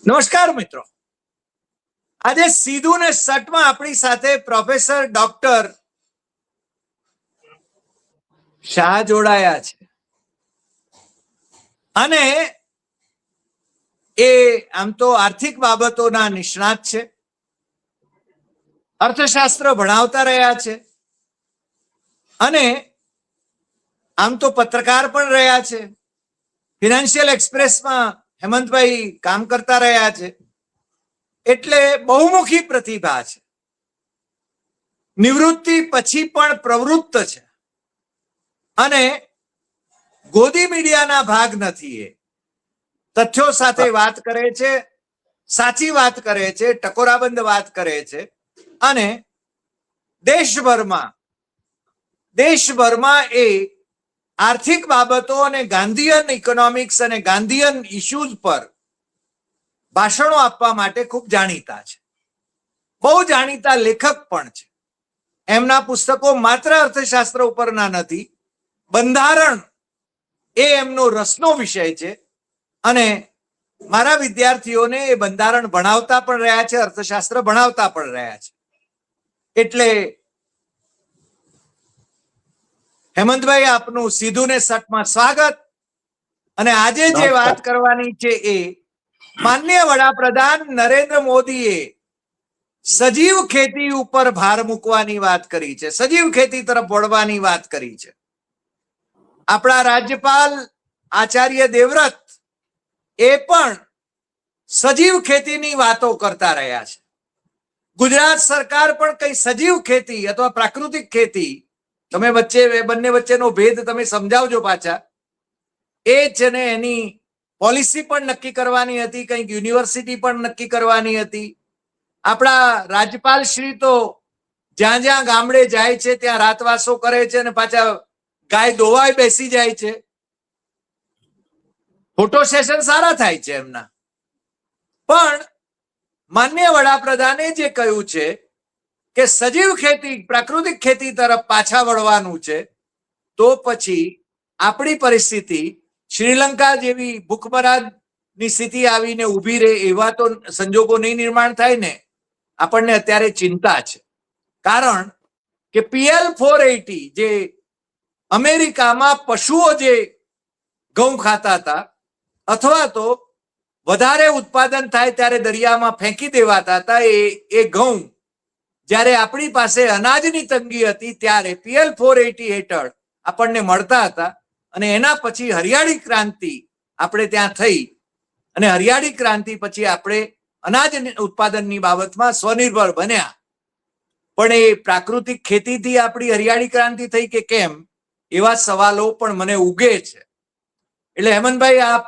નમસ્કાર મિત્રો, આજે સીધું ને સટમાં આપણી સાથે પ્રોફેસર ડોક્ટર શાહ જોડાયા છે અને એ આમ તો આર્થિક બાબતોના નિષ્ણાત છે, અર્થશાસ્ત્ર ભણાવતા રહ્યા છે અને આમ તો પત્રકાર પણ રહ્યા છે. ફિનાન્શિયલ એક્સપ્રેસમાં હેમંતભાઈ કામ કરતા રહ્યા છે, એટલે બહુમુખી પ્રતિભા છે. નિવૃત્તિ પછી પણ પ્રવૃત્ત છે અને ગોદી મીડિયાના ભાગ નથી. એ તથ્યો સાથે વાત કરે છે, સાચી વાત કરે છે, ટકોરાબંધ વાત કરે છે અને દેશભરમાં એ આર્થિક બાબતો અને ગાંધીયન ઇકોનોમિક્સ અને ગાંધીયન ઇશ્યુઝ પર ભાષણો આપવા માટે ખૂબ જાણીતા છે. બહુ જાણીતા લેખક પણ છે. એમના પુસ્તકો માત્ર અર્થશાસ્ત્ર ઉપરના નથી, બંધારણ એ એમનો રસનો વિષય છે અને મારા વિદ્યાર્થીઓને એ બંધારણ ભણાવતા પણ રહ્યા છે, અર્થશાસ્ત્ર ભણાવતા પણ રહ્યા છે. એટલે હેમંતભાઈ, આપનું સીધું ને સટમાં સ્વાગત. અને આજે જે વાત કરવાની છે એ માનનીય વડાપ્રધાન નરેન્દ્ર મોદીએ સજીવ ખેતી ઉપર ભાર મૂકવાની વાત કરી છે, સજીવ ખેતી તરફ વળવાની વાત કરી છે. આપણા રાજ્યપાલ આચાર્ય દેવવ્રત એ પણ સજીવ ખેતીની વાતો કરતા રહ્યા છે. ગુજરાત સરકાર પણ કઈ સજીવ ખેતી અથવા પ્રાકૃતિક ખેતી, તમે બંને વચ્ચેનો ભેદ તમે સમજાવજો પાછા. એ છે ને એની પોલિસી પણ નક્કી કરવાની હતી, કંઈક યુનિવર્સિટી પણ નક્કી કરવાની હતી. આપણા રાજ્યપાલ શ્રી તો જ્યાં જ્યાં ગામડે જાય છે ત્યાં રાતવાસો કરે છે અને પાછા ગાય દોવાય બેસી જાય છે. ફોટો સેશન સારા થાય છે એમના. પણ માનનીય વડાપ્રધાને જે કહ્યું છે કે સજીવ ખેતી, પ્રાકૃતિક ખેતી તરફ પાછા વળવાનું છે, તો પછી આપણી પરિસ્થિતિ શ્રીલંકા જેવી ભૂખમરાની સ્થિતિ આવીને ઊભી રહે એવા તો સંજોગો નહીં નિર્માણ થાય ને. આપણને અત્યારે ચિંતા છે, કારણ કે PL 480 જે અમેરિકામાં પશુઓ જે ઘઉં ખાતા હતા અથવા તો વધારે ઉત્પાદન થાય ત્યારે દરિયામાં ફેંકી દેવાતા હતા, એ ઘઉં જ્યારે આપણી પાસે અનાજની તંગી હતી ત્યારે PL 480 હેઠળ આપણને મળતા હતા. અને એના પછી હરિયાળી ક્રાંતિ આપણે ત્યાં થઈ અને હરિયાળી ક્રાંતિ પછી આપણે અનાજ ઉત્પાદનની બાબતમાં સ્વનિર્ભર બન્યા. પણ એ પ્રાકૃતિક ખેતીથી આપણી હરિયાળી ક્રાંતિ થઈ કે કેમ, એવા સવાલો પણ મને ઉગે છે. એટલે હેમંતભાઈ, આપ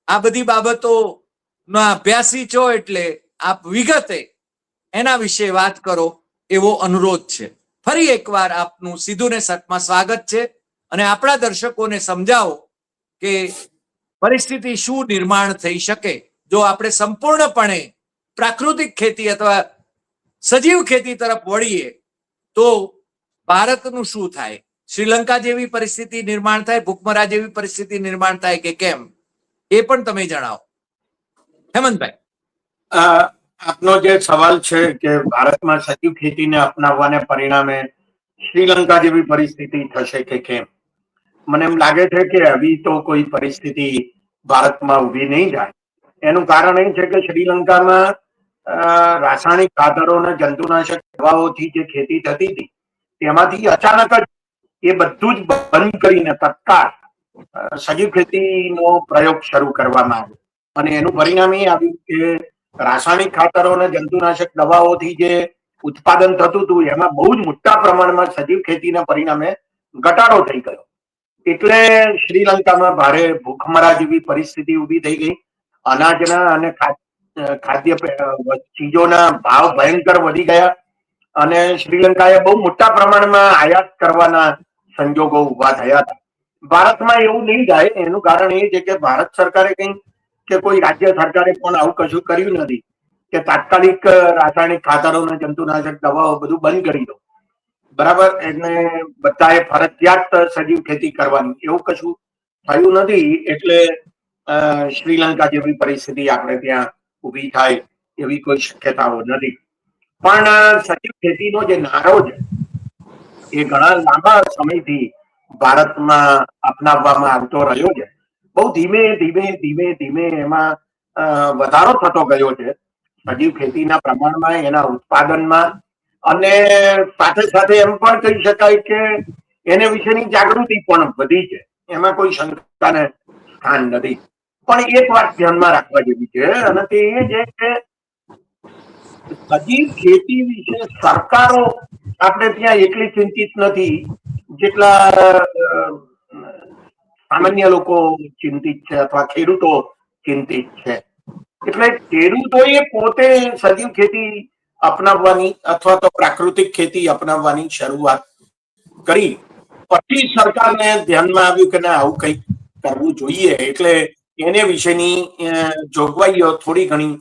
આ બધી બાબતોના અભ્યાસી છો, એટલે આપ વિગતે એના વિશે વાત કરો એવો અનુરોધ છે. ફરી એકવાર આપનું સીધું ને સટમાં સ્વાગત છે અને આપણા દર્શકોને સમજાવો કે પરિસ્થિતિ શું નિર્માણ થઈ શકે જો આપણે સંપૂર્ણપણે પ્રાકૃતિક ખેતી અથવા સજીવ ખેતી તરફ વળીએ તો ભારતનું શું થાય? શ્રીલંકા જેવી પરિસ્થિતિ નિર્માણ થાય, ભૂખમરા જેવી પરિસ્થિતિ નિર્માણ થાય કે કેમ, એ પણ તમે જણાવો હેમંતભાઈ. આપનો જે સવાલ છે કે ભારતમાં સજીવ ખેતીને અપનાવવાને પરિણામે શ્રીલંકા જેવી પરિસ્થિતિ થશે કે કેમ, મને એમ લાગે છે કે આવી તો કોઈ પરિસ્થિતિ ભારતમાં ઊભી નહીં જાય. એનું કારણ એ છે કે શ્રીલંકામાં રાસાયણિક ખાતરો અને જંતુનાશક દવાઓથી જે ખેતી થતી હતી તેમાંથી અચાનક જ એ બધું જ બંધ કરીને તત્કાળ સજીવ ખેતીનો પ્રયોગ શરૂ કરવામાં આવ્યો. અને એનું પરિણામ એ આવ્યું કે રાસાયણિક ખાતરો અને જંતુનાશક દવાઓથી જે ઉત્પાદન થતું હતું એમાં બહુ જ મોટા પ્રમાણમાં સજીવ ખેતીના પરિણામે ઘટાડો થઈ ગયો. એટલે શ્રીલંકામાં ભારે ભૂખમરા જેવી પરિસ્થિતિ ઊભી થઈ ગઈ. અનાજના અને ખાદ્ય ચીજોના ભાવ ભયંકર વધી ગયા અને શ્રીલંકાએ બહુ મોટા પ્રમાણમાં આયાત કરવાના સંજોગો ઉભા થયા હતા. ભારતમાં એવું નહીં થાય એનું કારણ એ છે કે ભારત સરકારે કંઈ કે કોઈ રાજ્ય સરકારે પણ આવું કશું કર્યું નથી કે તાત્કાલિક રાસાયણિક ખાતરો અને જંતુનાશક દવાઓ બધું બંધ કરી દો. બરાબર, એટલે બધાએ ફરજિયાત સજીવ ખેતી કરવાની એવું કશું થયું નથી. એટલે શ્રીલંકા જેવી પરિસ્થિતિ આપણે ત્યાં ઊભી થાય એવી કોઈ શક્યતાઓ નથી. પણ સજીવ ખેતીનો જે નારો છે એ ઘણા લાંબા સમયથી ભારતમાં અપનાવવામાં આવતો રહ્યો છે. બહુ ધીમે ધીમે ધીમે ધીમે એમાં વધારો થતો ગયો છે સજીવ ખેતીના પ્રમાણમાં, એના ઉત્પાદનમાં, અને સાથે સાથે એમ પણ કહી શકાય કે એને વિશેની જાગૃતિ પણ વધી છે. એમાં કોઈ શંકાને સ્થાન નથી. પણ એક વાત ધ્યાનમાં રાખવા જેવી છે, અને તે એ છે કે સજીવ ખેતી વિશે સરકારો આપણે ત્યાં એટલી ચિંતિત નથી જેટલા સામાન્ય લોકો ચિંતિત છે અથવા ખેડૂતો ચિંતિત છે. એટલે ખેડૂતોએ પોતે સજીવ ખેતી અપનાવવાની અથવા તો પ્રાકૃતિક ખેતી અપનાવવાની શરૂઆત કરી. પછી સરકારને ધ્યાનમાં આવ્યું કે ના, આવું કંઈક કરવું જોઈએ. એટલે એને વિશેની જોગવાઈઓ થોડી ઘણી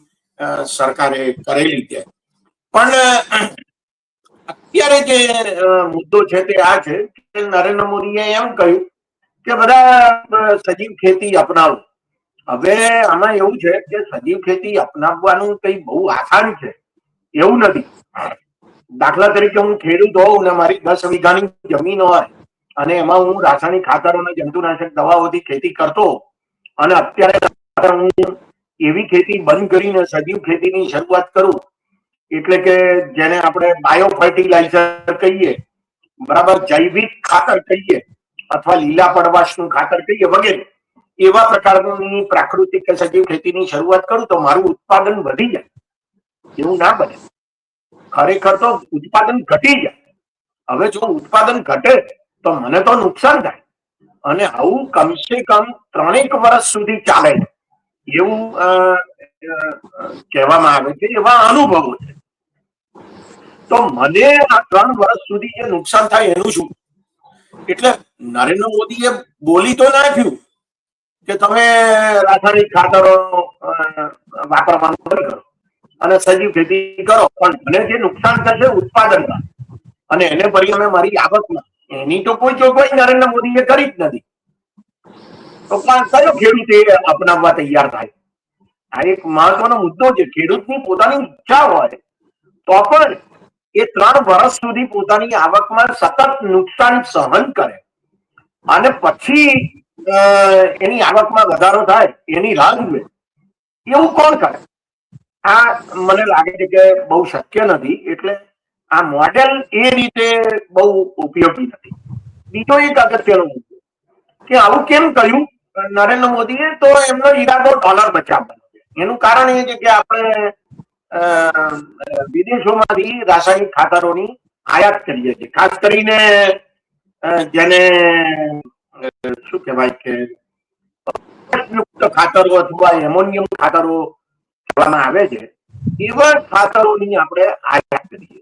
સરકારે કરેલી છે. પણ અત્યારે જે મુદ્દો છે તે આ છે કે નરેન્દ્ર મોદીએ એમ કહ્યું કે બધા સજીવ ખેતી અપનાવો. હવે આમાં એવું છે કે સજીવ ખેતી અપનાવવાનું કઈ બહુ આસાન છે એવું નથી. દાખલા તરીકે હું ખેડૂત હોઉં ને મારી 10 વીઘાની જમીન હોય અને એમાં હું રાસાયણિક ખાતરો અને જંતુનાશક દવાઓથી ખેતી કરતો, અને અત્યારે હું એવી ખેતી બંધ કરીને સજીવ ખેતીની શરૂઆત કરું, એટલે કે જેને આપણે બાયો ફર્ટિલાઇઝર કહીએ, બરાબર, જૈવિક ખાતર કહીએ, અથવા લીલા પડવાશનું ખાતર કહીએ, વગેરે એવા પ્રકારની પ્રાકૃતિક કે સજીવ ખેતીની શરૂઆત કરું તો મારું ઉત્પાદન વધી જાય. એવું ના બને. ખરેખર તો ઉત્પાદન ઘટી જાય. હવે જો ઉત્પાદન ઘટે તો મને તો નુકસાન થાય, અને આવું કમસે કમ 3 વર્ષ સુધી ચાલે એવું કહેવામાં આવે છે, એવા અનુભવો છે. તો મને આ 3 વર્ષ સુધી જે નુકસાન થાય એનું શું? એટલે નરેન્દ્ર મોદીએ બોલી તો નાખ્યું કે તમે રાસાયણિક ખાતરો વાપરવાનું બંધ કરો અને સજીવ ખેતી કરો, પણ મને જે નુકસાન થશે ઉત્પાદનમાં અને એને પરિણામે મારી આવકમાં, એની તો કોઈ જોગવાઈ નરેન્દ્ર મોદીએ કરી જ નથી. તો પણ કયો ખેડૂત એ અપનાવવા તૈયાર થાય? આ એક મહત્વનો મુદ્દો છે. ખેડૂતની પોતાની ઈચ્છા હોય તો પણ એ 3 વર્ષ સુધી પોતાની આવકમાં સતત નુકસાન સહન કરે અને પછી એની આવકમાં વધારો થાય એની રાહ જુએ, એવું કોણ કરે? આ મને લાગે છે કે બહુ શક્ય નથી. એટલે આ મોડેલ એ રીતે બહુ ઉપયોગી નથી. બીજો એક અગત્યનો મુદ્દો કે આવું કેમ કહ્યું નરેન્દ્ર મોદીએ? તો એમનો ઈરાદો ડોલર બચાવવાનો છે. એનું કારણ એ છે કે આપણે વિદેશોમાંથી રાસાયણિક ખાતરોની આયાત કરીએ છીએ, ખાસ કરીને જેને શું કહેવાય કે ખાતરો અથવા એમોનિયમ ખાતરો કહેવામાં આવે છે, એવા ખાતરોની આપણે આયાત કરીએ છીએ.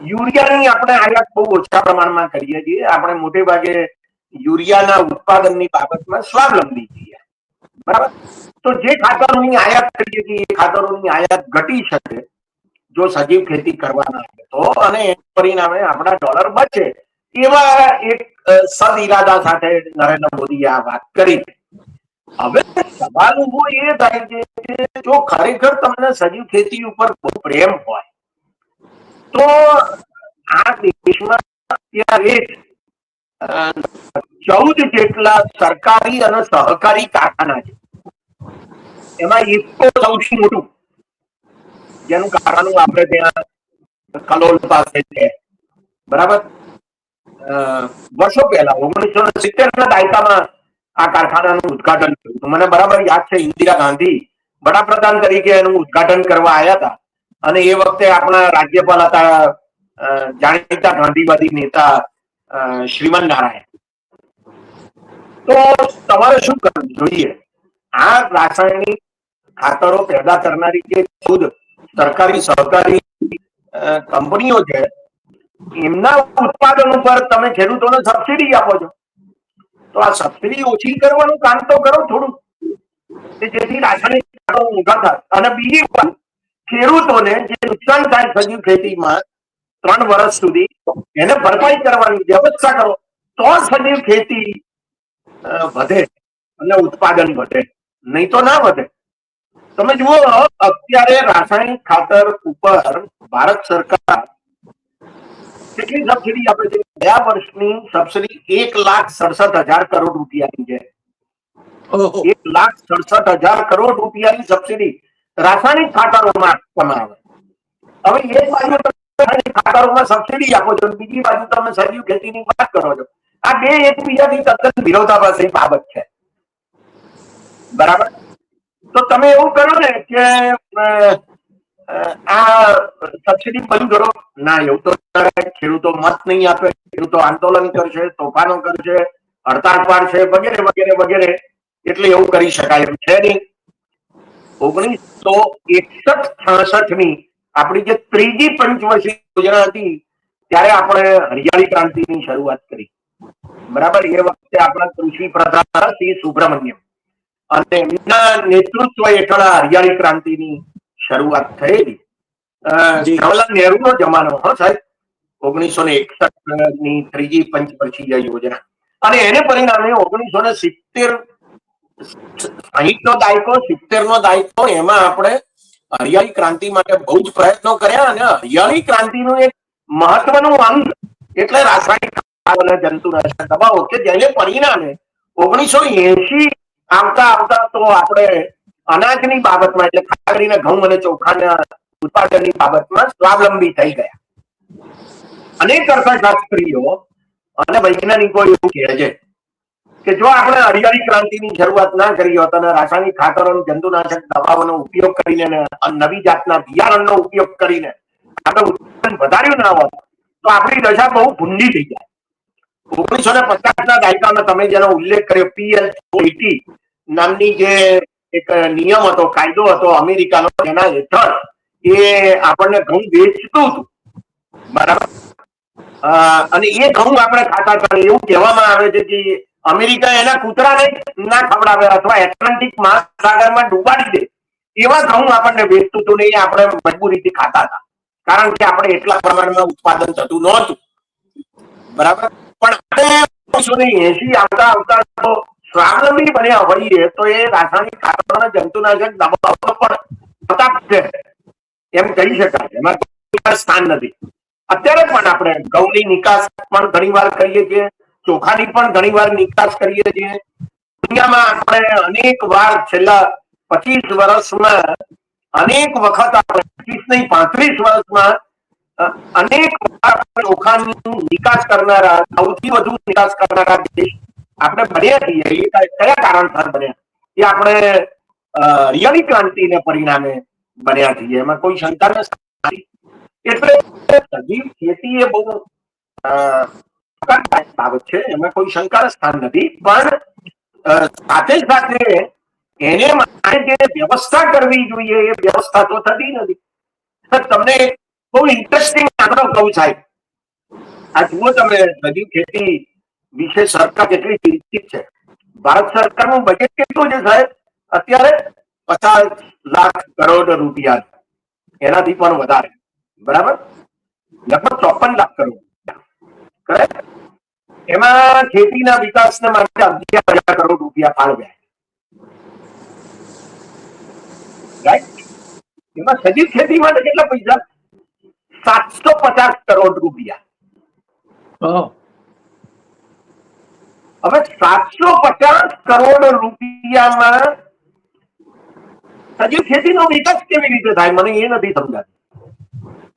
યુરિયાની આપણે આયાત બહુ ઓછા પ્રમાણમાં કરીએ છીએ. આપણે મોટે ભાગે યુરિયાના ઉત્પાદનની બાબતમાં સ્વાવલંબી છીએ, બરાબર. તો જે ખાતરોની આયાત કરીએ છીએ એ ખાતરોની આયાત ઘટી શકે જો સજીવ ખેતી કરવામાં આવે તો, અને પરિણામે આપણા ડોલર બચે. એવા એક સદઈરાદા સાથે નરેન્દ્ર મોદીએ આ વાત કરી. હવે સવાલ ઉભો એ થાય છે કે જો ખરેખર તમને સજીવ ખેતી ઉપર બહુ પ્રેમ હોય તો આ દેશમાં અત્યારે 14 જેટલા સરકારી અને સહકારી કારખાના છે. એમાં એક તો સૌથી મોટું, જેનું કારખાનું આપણે ત્યાં કલોલ પાસે છે, બરાબર. વર્ષો પહેલા 1970ના દાયકામાં આ કારખાનાનું ઉદઘાટન થયું હતું. મને બરાબર યાદ છે, ઇન્દિરા ગાંધી વડાપ્રધાન તરીકે એનું ઉદઘાટન કરવા આવ્યા હતા, અને એ વખતે આપણા રાજ્યપાલ હતા જાણીતા ગાંધીવાદી નેતા શ્રીમન નારાયણ. તો તમારે શું કરવું જોઈએ? આ રાસાયણિક ખાતરો પેદા કરનારી જે ખુદ સરકારી સહકારી કંપનીઓ છે, એમના ઉત્પાદન ઉપર તમે ખેડૂતોને સબસિડી આપો છો, તો આ સબસિડી ઓછી કરવાનું કામ તો કરો થોડું, કે જેથી રાસાયણિક ખાતરો ઓછા થાય. અને બીજી વાત, ખેડૂતોને જે નુકસાન થાય સજીવ ખેતીમાં 3 વર્ષ સુધી, એને ભરપાઈ કરવાની વ્યવસ્થા કરો, તો સજીવ ખેતી વધે અને ઉત્પાદન વધે. નહીં તો ના વધે. તમે જુઓ અત્યારે રાસાયણિક ખાતર ઉપર ભારત સરકાર કેટલી સબસિડી આપે છે? ગયા વર્ષની સબસિડી 1,67,000 કરોડ રૂપિયાની છે. ઓહો. 1,67,000 કરોડ રૂપિયાની સબસિડી રાસાયણિક ખાતરોમાં આપવામાં આવે. હવે એક બાજુ રાસાયણિક ખાતરોમાં સબસિડી આપો છો, બીજી બાજુ તમે સજીવ ખેતીની વાત કરો છો. આ બે એકબીજાથી તદ્દન વિરોધાભાસી બાબત છે. બરાબર? તો તમે એવું કરો ને કે આ સબસિડી બંધ કરો. ના, એવું તો ખેડૂતો મત નહીં આપે, ખેડૂતો આંદોલન કરશે, તોફાનો કરશે, હડતાળ પાડશે, વગેરે વગેરે વગેરે. એટલે એવું કરી શકાય એમ છે નહીં. 1961-66 ની આપણી જે ત્રીજી પંચવર્ષીય યોજના હતી ત્યારે આપણે હરિયાળી ક્રાંતિની શરૂઆત કરી. બરાબર? એ વખતે આપણા કૃષિ પ્રધાન શ્રી સુબ્રમણ્યમ અને એમના નેતૃત્વ હેઠળ હરિયાળી ક્રાંતિની શરૂઆત થયેલી. જવાહરલાલ નહેરુનો જમાનો, હા સાહેબ, 1961 ની ત્રીજી પંચવર્ષીય યોજના. અને એને પરિણામે 1960 નો દાયકો, 70 નો દાયકો, એમાં આપણે હરિયાળી ક્રાંતિ માટે બહુ જ પ્રયત્નો કર્યા. અને હરિયાળી ક્રાંતિનું એક મહત્વનું અંગ એટલે રાસાયણિક ખાતર અને જંતુનાશક દવાઓ, કે જેને પરિણામે 1980 આવતા તો આપણે અનાજની બાબતમાં એટલે ખાસ કરીને ઘઉં અને ચોખાના ઉત્પાદનની બાબતમાં સ્વાવલંબી થઈ ગયા. અનેક અર્થશાસ્ત્રીઓ અને વૈજ્ઞાનિકો એવું કહે છે કે જો આપણે હરિયાળી ક્રાંતિની શરૂઆત ના કરી હોત અને રાસાયણિક ખાતરો, જંતુનાશક દવાઓનો ઉપયોગ કરીને, નવી જાતના બિયારણનો ઉપયોગ કરીને આપણે ઉત્પાદન વધાર્યું ના હોત તો આપણી દશા બહુ ભૂંડી થઈ જાય. 1950 ના દાયકામાં તમે જેનો ઉલ્લેખ કર્યો, PL-80 નામની જે એક નિયમ હતો, કાયદો હતો અમેરિકાનો, એના હેઠળ એ આપણને ઘઉં વેચતું હતું. બરાબર? અને એ ઘઉં આપણે ખાતા હતા. એવું કહેવામાં આવે છે કે અમેરિકા એના કૂતરાને ના ખવડાવે અથવા એટલાન્ટિક મહાસાગરમાં ડૂબાડી દે એવા ઘઉં આપણને વેચતું હતું ને એ આપણે મજબૂરીથી ખાતા હતા, કારણ કે આપણે એટલા પ્રમાણમાં ઉત્પાદન થતું નહોતું. બરાબર? પણ આપણે 1980 આવતા તો સ્વાવલંબી બન્યા હોઈએ તો એ રાસાયણિક ખાતર અને જંતુનાશક દવાઓ પણ પ્રતાપ છે એમ કહી શકાય. એમાં કોઈ સ્થાન નથી. અત્યારે પણ આપણે ઘઉંની નિકાસ પણ ઘણી વાર કરીએ છીએ, ચોખાની પણ ઘણી વાર નિકાસ કરીએ છીએ. દુનિયામાં આપણે અનેક વાર છેલ્લા 25 વર્ષમાં અનેક વખત, આપણે 25 નહીં 35 વર્ષમાં અનેક વાર ચોખાની નિકાસ કરનારા, સૌથી વધુ નિકાસ કરનારા દેશ આપણે બન્યા છીએ. એ કયા કારણસર બન્યા? એ આપણે હરિયાળી ક્રાંતિને પરિણામે બન્યા છીએ, એમાં કોઈ શંકા નથી. એટલે સજીવ ખેતી એ બહુ બાબત છે, એમાં કોઈ શંકા સ્થાન નથી. પણ સાથે સાથે એને માટે જે વ્યવસ્થા કરવી જોઈએ એ વ્યવસ્થા તો થતી નથી. તમને બહુ ઇન્ટરેસ્ટિંગ આંકડો કહું સાહેબ. આ જુઓ તમે, સજીવ ખેતી વિશે સરકાર કેટલી ચિંતિત છે. ભારત સરકારનું બજેટ કેટલું છે સાહેબ? અત્યારે 50 લાખ કરોડ રૂપિયા, એનાથી પણ વધારે. બરાબર? લગભગ 54 લાખ કરોડ. કરેક્ટ? એમાં ખેતીના વિકાસના માટે 11,000 કરોડ રૂપિયા ફાળવ્યા. રાઈટ? એમાં સજીવ ખેતી માટે કેટલા પૈસા? 750 કરોડ રૂપિયા. હવે 750 કરોડ રૂપિયામાં સજીવ ખેતીનો વિકાસ કેવી રીતે થાય મને એ નથી સમજાતું.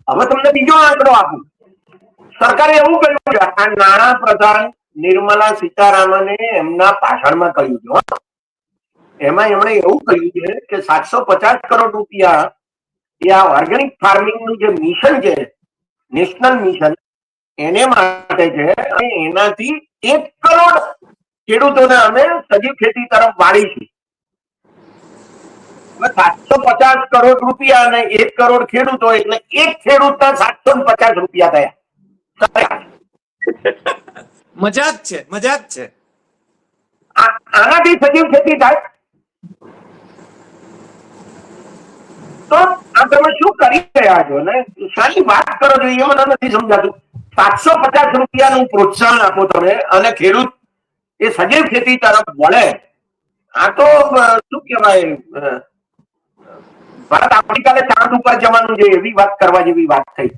હવે તમને બીજો આંકડો આપું. સરકારે એવું કહ્યું છે, આ નાણાં પ્રધાન નિર્મલા સીતારામને એમના ભાષણમાં કહ્યું છે, એમાં એમણે એવું કહ્યું છે કે 750 કરોડ રૂપિયા એ આ ઓર્ગેનિક ફાર્મિંગનું જે મિશન છે, નેશનલ મિશન, એને માટે છે. અને એનાથી 1 કરોડ ખેડૂતોને અમે સજીવ ખેતી તરફ વાળીશું. 750 કરોડ રૂપિયા અને 1 કરોડ ખેડૂતો એટલે એક ખેડૂતના 750 રૂપિયા થયા. મજાક છે, મજાક છે. આનાથી સજીવ ખેતી થાય તો આ તમે શું કરી રહ્યા છો ને શાની વાત કરો છો એ મને નથી સમજાતું. 750 રૂપિયાનું પ્રોત્સાહન આપો તમે અને ખેડૂત એ સજીવ ખેતી તરફ વળે આ તો શું કહેવાય, ભારત આવતીકાલે ચાંદ ઉપર જવાનું છે એવી વાત કરવા જેવી વાત થઈ.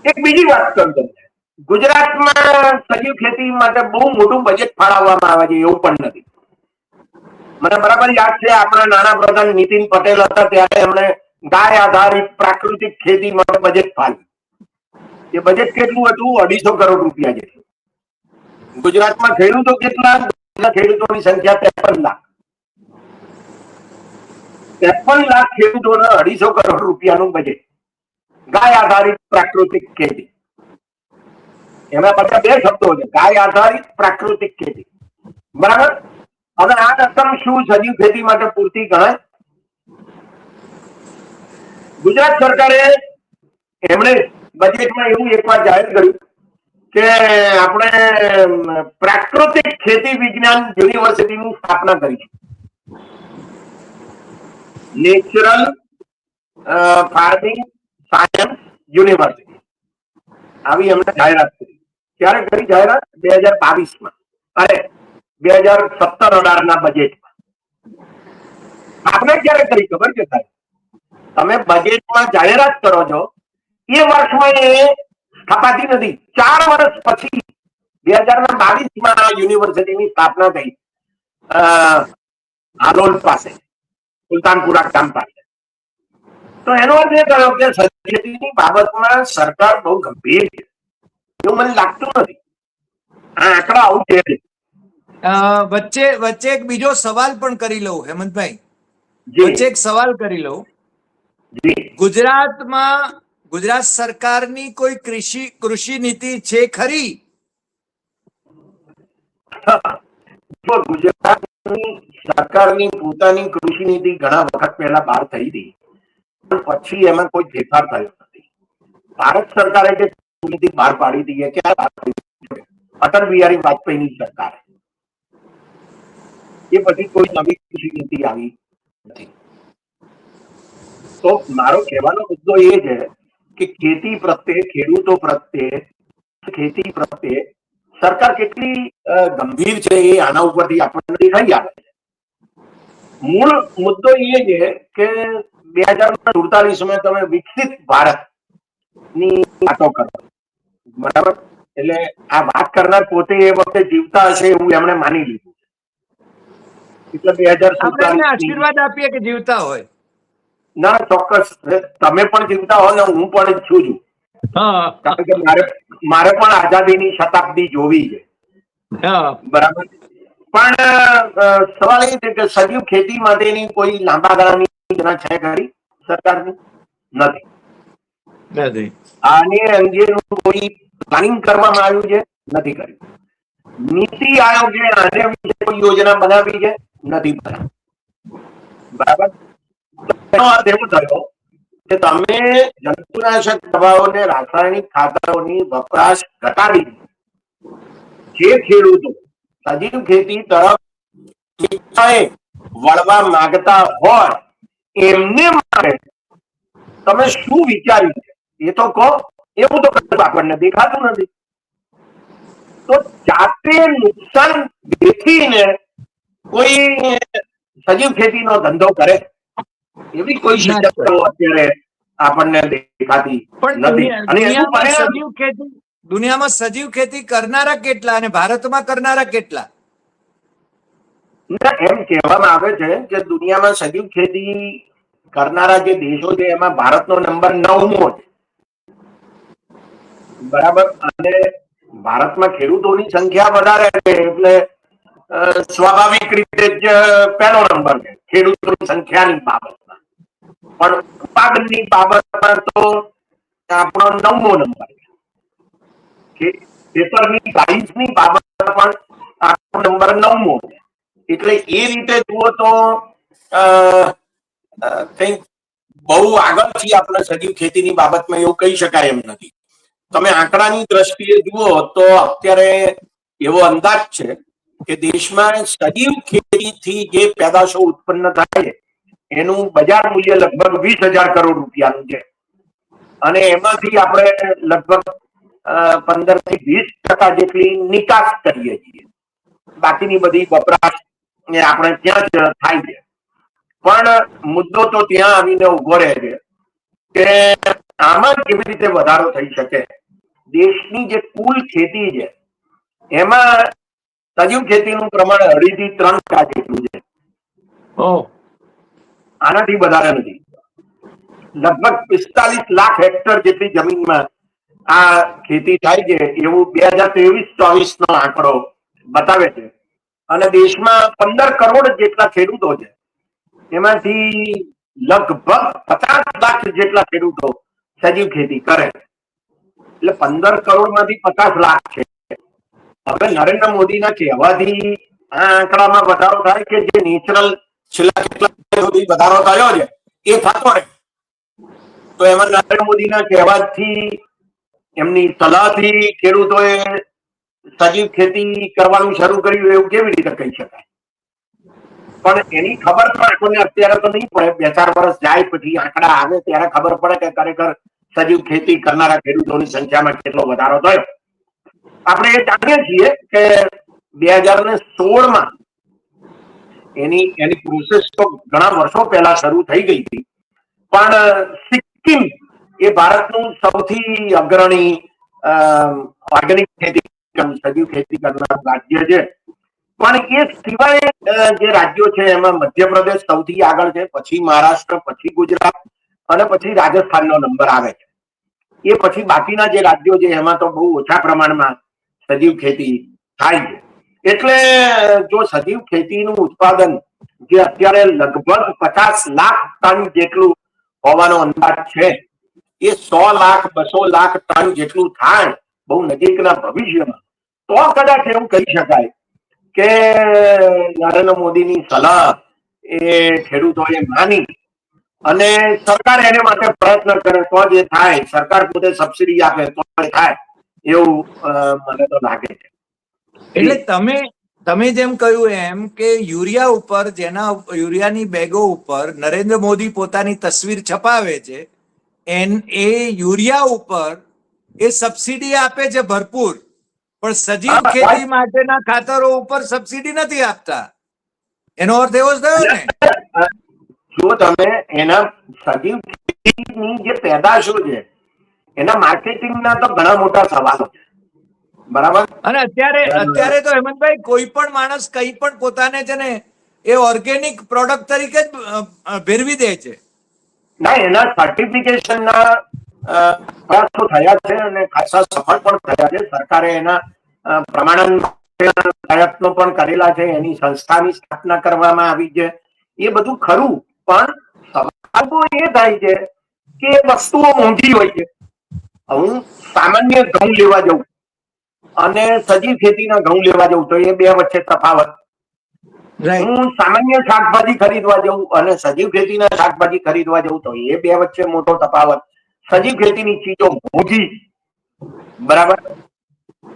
એક બીજી વાત કરું તમને, ગુજરાતમાં સજીવ ખેતી માટે બહુ મોટું બજેટ ફાળવવામાં આવે છે એવું પણ નથી. મને બરાબર યાદ છે, આપણા નાના પ્રધાન નીતિન પટેલ હતા ત્યારે એમણે ગાય આધારિત પ્રાકૃતિક ખેતી માટે બજેટ ફાળવ્યું. એ બજેટ કેટલું હતું? 250 કરોડ રૂપિયા જેટલું. ગુજરાતમાં ખેડૂતો કેટલા? ખેડૂતોની સંખ્યા 53 લાખ. 53 લાખ ખેડૂતોને 250 કરોડ રૂપિયાનું બજેટ, ગાય આધારિત પ્રાકૃતિક ખેતી. એમાં પાછા બે શબ્દો છે, ગાય આધારિત પ્રાકૃતિક ખેતી. બરાબર. હવે આ રકમ શું સજીવ ખેતી માટે પૂરતી ગણાય? ગુજરાત સરકારે એમણે બજેટમાં એવું એકવાર જાહેર કર્યું કે આપણે પ્રાકૃતિક ખેતી વિજ્ઞાન યુનિવર્સિટીની સ્થાપના કરી છે. નેચરલ ફાર્મિંગ સાયન્સ યુનિવર્સિટી, આવી એમણે જાહેરાત કરી. ક્યારે કરી જાહેરાત? 2022માં, અરે 2017-18 બજેટમાં. આપણે ક્યારે કરી ખબર છે સાહેબ? તમે બજેટમાં જાહેરાત કરો છો એ વર્ષમાં એ સ્થપાતી નથી. 4 વર્ષ પછી 2022માં યુનિવર્સિટીની સ્થાપના થઈ, હાલોલ પાસે, સુલતાનપુરા ગામ પાસે. તો એનો અર્થ એ થયો કે ખેતીની બાબતમાં સરકાર બહુ ગંભીર છે એવું મને લાગતું નથી. આ આંકડા આવું છે. વચ્ચે વચ્ચે એક બીજો સવાલ પણ કરી લઉં હેમંતભાઈ, જી વચ્ચે એક સવાલ કરી લઉં. જી ગુજરાતમાં ગુજરાત સરકારની કોઈ કૃષિ નીતિ છે ખરી? જો ગુજરાતની સરકારની પોતાની કૃષિ નીતિ ઘણા વખત પહેલા બહાર થઈ હતી, પણ પછી એમાં કોઈ ફેરફાર થયો નથી. ભારત સરકારે જે નીતિ બહાર પાડી હતી એ ક્યારે બહાર પાડી? અટલ બિહારી વાજપેયીની સરકારે. એ પછી કોઈ નવી કૃષિ નીતિ આવી નથી. તો મારો કહેવાનો મુદ્દો એ છે કે ખેતી પ્રત્યે, ખેડૂતો પ્રત્યે, ખેતી પ્રત્યે સરકાર કેટલી ગંભીર છે એ આના ઉપરથી આપણને દેખાઈ આવે છે. મૂળ મુદ્દો એ છે કે 2047માં તમે વિકસિત ભારત ની વાતો કરો, બરાબર? એટલે આ વાત કરનાર પોતે એ વખતે જીવતા હશે એવું એમણે માની લીધું. એટલે 2047 આશીર્વાદ આપીએ કે જીવતા હોય. ના, ચોક્કસ તમે પણ જીવતા હો ને હું પણ છું છું. કારણ કે મારે પણ આઝાદીની શતાબ્દી જોવી છે, બરાબર? પણ સવાલ એ છે કે સજીવ ખેતી માટેની કોઈ લાંબા ગાળાની યોજના છે ખરી સરકારની? નથી. આને અંગેનું કોઈ પ્લાનિંગ કરવામાં આવ્યું છે? નથી કર્યું. નીતિ આયોગે આને વિશે કોઈ યોજના બનાવી છે? નથી બનાવી. બરાબર. એનો અર્થ એવો થયો કે તમે જંતુનાશક દવાઓને, રાસાયણિક ખાતરોની વપરાશ ઘટાડી જે ખેડૂતો સજીવ ખેતી તરફ વળવા માંગતા હોય એમને માટે તમે શું વિચાર્યું છે એ તો કહો. એવું તો કશું આપણને દેખાતું નથી. તો જાતે નુકસાન દેખીને કોઈ સજીવ ખેતીનો ધંધો કરે એવી કોઈ શક્યતાઓ અત્યારે આપણને દેખાતી નથી. અને એનું પરિણામ દુનિયામાં સજીવ ખેતી કરનારા કેટલા અને ભારતમાં કરનારા કેટલા? એમ કહેવામાં આવે છે કે દુનિયામાં સજીવ ખેતી કરનારા જે દેશો છે એમાં ભારતનો નંબર 9મો છે, બરાબર? અને ભારતમાં ખેડૂતોની સંખ્યા વધારે છે એટલે સ્વાભાવિક રીતે જ પહેલો નંબર છે ખેડૂતોની સંખ્યાની બાબતમાં. પણ ઉત્પાદનની બાબતમાં તો આપણો 9મો નંબર છે. પેપરની સાઈઝની બાબતમાં પણ આપણો નંબર 9મો છે. એટલે એ રીતે જુઓ તો કંઈક બહુ આગળથી આપણે સજીવ ખેતીની બાબતમાં એવું કહી શકાય એમ નથી. તમે આંકડાની દ્રષ્ટિએ જુઓ તો અત્યારે એવો અંદાજ છે કે દેશમાં સજીવ ખેતીથી જે પેદાશો ઉત્પન્ન થાય એનું બજાર મૂલ્ય લગભગ 20,000 કરોડ રૂપિયાનું છે. અને એમાંથી આપણે લગભગ 15 થી 20% જેટલી નિકાસ કરીએ છીએ. બાકીની બધી વપરાશ એ આપણે ત્યાં જ થાય છે. પણ મુદ્દો તો ત્યાં આવીને ઉભો રહે છે કે આમાં કેવી રીતે વધારો થઈ શકે. દેશની જે કુલ ખેતી છે એમાં સજીવ ખેતીનું પ્રમાણ 2.5 થી 3% જેટલું છે. આનાથી વધારે નથી. લગભગ 45 લાખ હેક્ટર જેટલી જમીનમાં આ ખેતી થાય છે એવું 2023-24 નો આંકડો બતાવે છે. અને દેશમાં 15 કરોડ જેટલા ખેડૂતો છે, એમાંથી લગભગ 50 લાખ જેટલા ખેડૂતો સજીવ ખેતી કરે. એટલે 15 કરોડ માંથી 50 લાખ છે. હવે નરેન્દ્ર મોદીના કહેવાથી આ આંકડામાં વધારો થાય કે જે નેચરલ છેલ્લા કેટલા સુધી વધારો થયો છે એ થતો રહે. તો એમાં નરેન્દ્ર મોદીના કહેવાથી, એમની સલાહથી ખેડૂતોએ સજીવ ખેતી કરવાનું શરૂ કર્યું એવું કેવી રીતે કહી શકાય? પણ એની ખબર પણ આપણને અત્યારે તો નહીં પડે. 2-4 વર્ષ જાય પછી આંકડા આવે ત્યારે ખબર પડે કે ખરેખર સજીવ ખેતી કરનારા ખેડૂતોની સંખ્યામાં કેટલો વધારો થયો. આપણે એ જાણીએ છીએ કે 2016માં એની પ્રોસેસ તો ઘણા વર્ષો પહેલા શરૂ થઈ ગઈ હતી, પણ સિક્કિમ એ ભારતનું સૌથી અગ્રણી ઓર્ગેનિક ખેતી સજીવ ખેતી કરનાર રાજ્ય છે. પણ એ સિવાય જે રાજ્યો છે એમાં મધ્યપ્રદેશ સૌથી આગળ છે, પછી મહારાષ્ટ્ર, પછી ગુજરાત અને પછી રાજસ્થાનનો નંબર આવે છે. એ પછી બાકીના જે રાજ્યો છે એમાં તો બહુ ઓછા પ્રમાણમાં સજીવ ખેતી થાય છે. એટલે જો સજીવ ખેતીનું ઉત્પાદન જે અત્યારે લગભગ 50 લાખ ટન જેટલું હોવાનો અંદાજ છે, એ 100 લાખ 200 લાખ ટન જેટલું થાય બહુ નજીકના ભવિષ્યમાં, તો કદાચ એવું કહી શકાય કે નરેન્દ્ર મોદીની સલાહ એ ખેડૂતોએ માની અને સરકાર એને માટે પ્રયત્ન કરે તો જ એ થાય. સરકાર પોતે સબસિડી આપે તો થાય એવું મને તો લાગે છે. એટલે તમે જેમ કહ્યું એમ કે યુરિયા ઉપર, જેના યુરિયાની બેગો ઉપર નરેન્દ્ર મોદી પોતાની તસવીર છપાવે છે, એ યુરિયા ઉપર એ સબસિડી આપે છે ભરપૂર, પણ સજીવ ખેતી માટેના ખાતરો ઉપર સબસિડી નથી આપતા. એનો અર્થ એવો જ થયો ને? જો તમે એના સજીવ ખેતીની જે પેદાશો છે એના માર્કેટિંગના તો ઘણા મોટા સવાલો છે, બરાબર? અને અત્યારે તો હેમંતભાઈ કોઈ પણ માણસ કઈ પણ પોતાને છે ને એ ઓર્ગેનિક પ્રોડક્ટ તરીકે જ ભેરવી દે છે. ના, એના સર્ટિફિકેશનના પ્રયાસો થયા છે અને ખાસા સફળ પણ થયા છે. સરકારે એના પ્રમાણન પ્રયત્નો પણ કરેલા છે, એની સંસ્થાની સ્થાપના કરવામાં આવી છે. એ બધું ખરું, પણ સવાલ તો એ થાય છે કે વસ્તુઓ મોંઘી હોય છે. હું સામાન્ય ઘઉં લેવા જઉં અને સજીવ ખેતીના ઘઉં લેવા જઉં તો એ બે વચ્ચે તફાવત. હું સામાન્ય શાકભાજી ખરીદવા જઉં અને સજીવ ખેતીના શાકભાજી ખરીદવા જઉં તો એ બે વચ્ચે મોટો તફાવત. સજીવ ખેતીની ચીજો મોંઘી, બરાબર?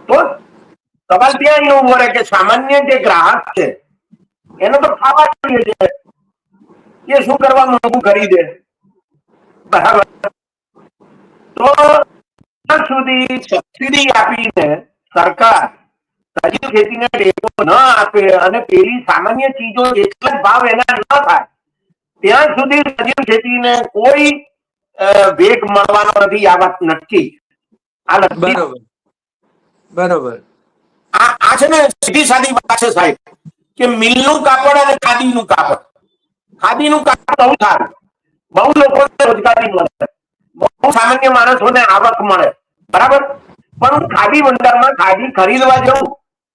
તો સવાલ ત્યાં એવું ઉભો રહે કે સામાન્ય જે ગ્રાહક છે એને તો ખાવા જોઈએ છે, એ શું કરવા મોંઘું ખરીદે, બરાબર? તો જ્યાં સુધી સબસિડી આપીને સરકાર સજીવ ખેતીને ટેકો ન આપે અને પેલી સામાન્ય ચીજો જેટલા જ ભાવ એના ન થાય ત્યાં સુધી સજીવ ખેતીને કોઈ વેગ મળવાનો નથી. આ વાત નક્કી. બરોબર. આ છે ને સીધી સાદી વાત છે સાહેબ, કે મિલનું કાપડ અને ખાદીનું કાપડ. ખાદીનું કાપડ બહુ સારું, બહુ લોકોને રોજગારી મળે, બહુ સામાન્ય માણસોને આવક મળે, બરાબર? પણ હું ખાદી ભંડારમાં ખાદી ખરીદવા જઉં,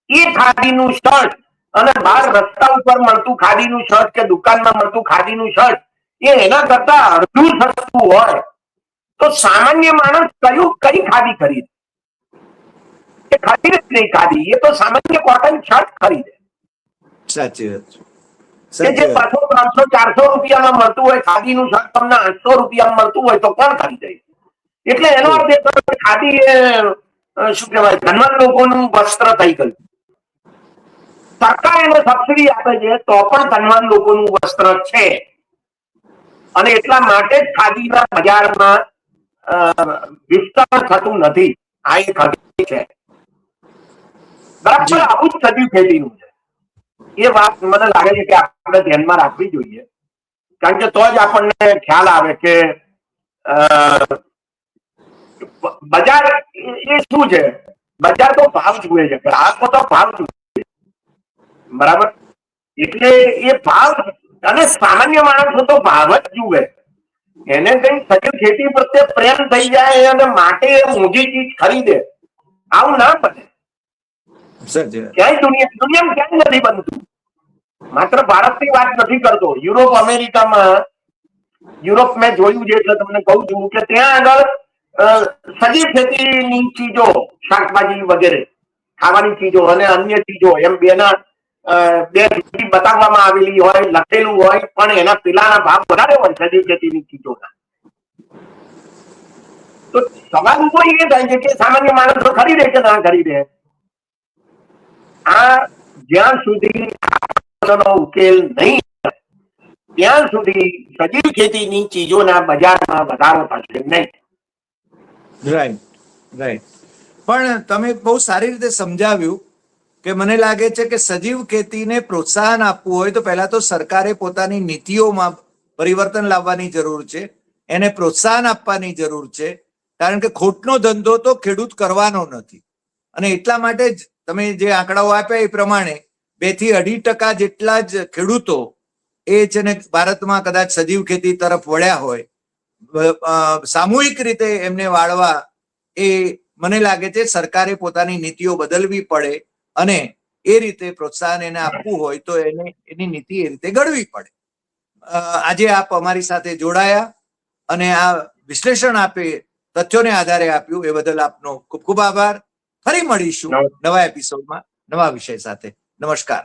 એ ખાદીનું શર્ટ અને બહાર રસ્તા ઉપર મળતું ખાદીનું શર્ટ કે દુકાનમાં મળતું ખાદીનું શર્ટ એ એના કરતા અડધું સસ્તું હોય તો સામાન્ય માણસ કઈ ખાદી ખરીદે? એ ખરીદે જ નહીં ખાદી, એ તો સામાન્ય કોટન શર્ટ ખરીદે. સાચી વાત કે જે 200, 300, 400 રૂપિયામાં મળતું હોય ખાદીનું શર્ટ તમને 800 રૂપિયામાં મળતું હોય તો કોણ ખરીદે? એટલે એનો અર્થ એ થયો કે ખાદી એ શું કહેવાય, ધનવાન લોકોનું વસ્ત્ર થઈ ગયું. સરકાર એને સબસિડી આપે છે તો પણ ધનવાન લોકોનું વસ્ત્ર છે અને એટલા માટે જ ખાદીના બજારમાં વિસ્તરણ થતું નથી. આ એક હકીકત છે, બરાબર? આવું જ સજીવ ખેતીનું છે. એ વાત મને લાગે છે કે આપણે ધ્યાનમાં રાખવી જોઈએ, કારણ કે તો જ આપણને ખ્યાલ આવે કે બજાર એ શું છે. બજાર તો ભાવ જુએ છે, ગ્રાહકો તો ભાવ જુએ, બરાબર. એટલે એ ભાવ, અને સામાન્ય માણસો તો ભાવ જ જુએ. એને કઈ સજીવ ખેતી પ્રત્યે પ્રેમ થઈ જાય અને માટે મોંઘી ચીજ ખરીદે, આવું ના બને. ક્યાંય દુનિયામાં ક્યાંય નથી બનતું. માત્ર ભારતની વાત નથી કરતો, યુરોપ અમેરિકામાં, યુરોપ મેં જોયું છે એટલે તમને કહું છું કે ત્યાં આગળ સજીવ ખેતીની ચીજો, શાકભાજી વગેરે ખાવાની ચીજો અને અન્ય ચીજો એમ બે બતાવવામાં આવેલી હોય, લખેલું હોય, પણ એના પેલાના ભાવ વધારે હોય સજીવ ખેતીની ચીજોના. તો સવાલ ઉભો એ થાય છે કે સામાન્ય માણસો ખરીદે કે ના ખરીદે. આ જ્યાં સુધી ઉકેલ નહીં ત્યાં સુધી સજીવ ખેતીની ચીજોના બજારમાં વધારો થશે નહીં. રાઈટ. પણ તમે બહુ સારી રીતે સમજાવ્યું કે મને લાગે છે કે સજીવ ખેતીને પ્રોત્સાહન આપવું હોય તો પહેલા તો સરકારે પોતાની નીતિઓમાં પરિવર્તન લાવવાની જરૂર છે, એને પ્રોત્સાહન આપવાની જરૂર છે, કારણ કે ખોટનો ધંધો તો ખેડૂત કરવાનો નથી. અને એટલા માટે જ તમે જે આંકડાઓ આપ્યા એ પ્રમાણે 2 થી 2.5% જેટલા જ ખેડૂતો એ છે ને ભારતમાં કદાચ સજીવ ખેતી તરફ વળ્યા હોય. સામૂહિક રીતે એમને વાળવા એ મને લાગે છે સરકારે પોતાની નીતિઓ બદલવી પડે, અને એ રીતે પ્રોત્સાહન એને આપવું હોય તો એની નીતિ એ રીતે ઘડવી પડે. આજે આપ અમારી સાથે જોડાયા અને આ વિશ્લેષણ આપે તથ્યોને આધારે આપ્યું, એ બદલ આપનો ખૂબ ખૂબ આભાર. ફરી મળીશું નવા એપિસોડમાં નવા વિષય સાથે. નમસ્કાર.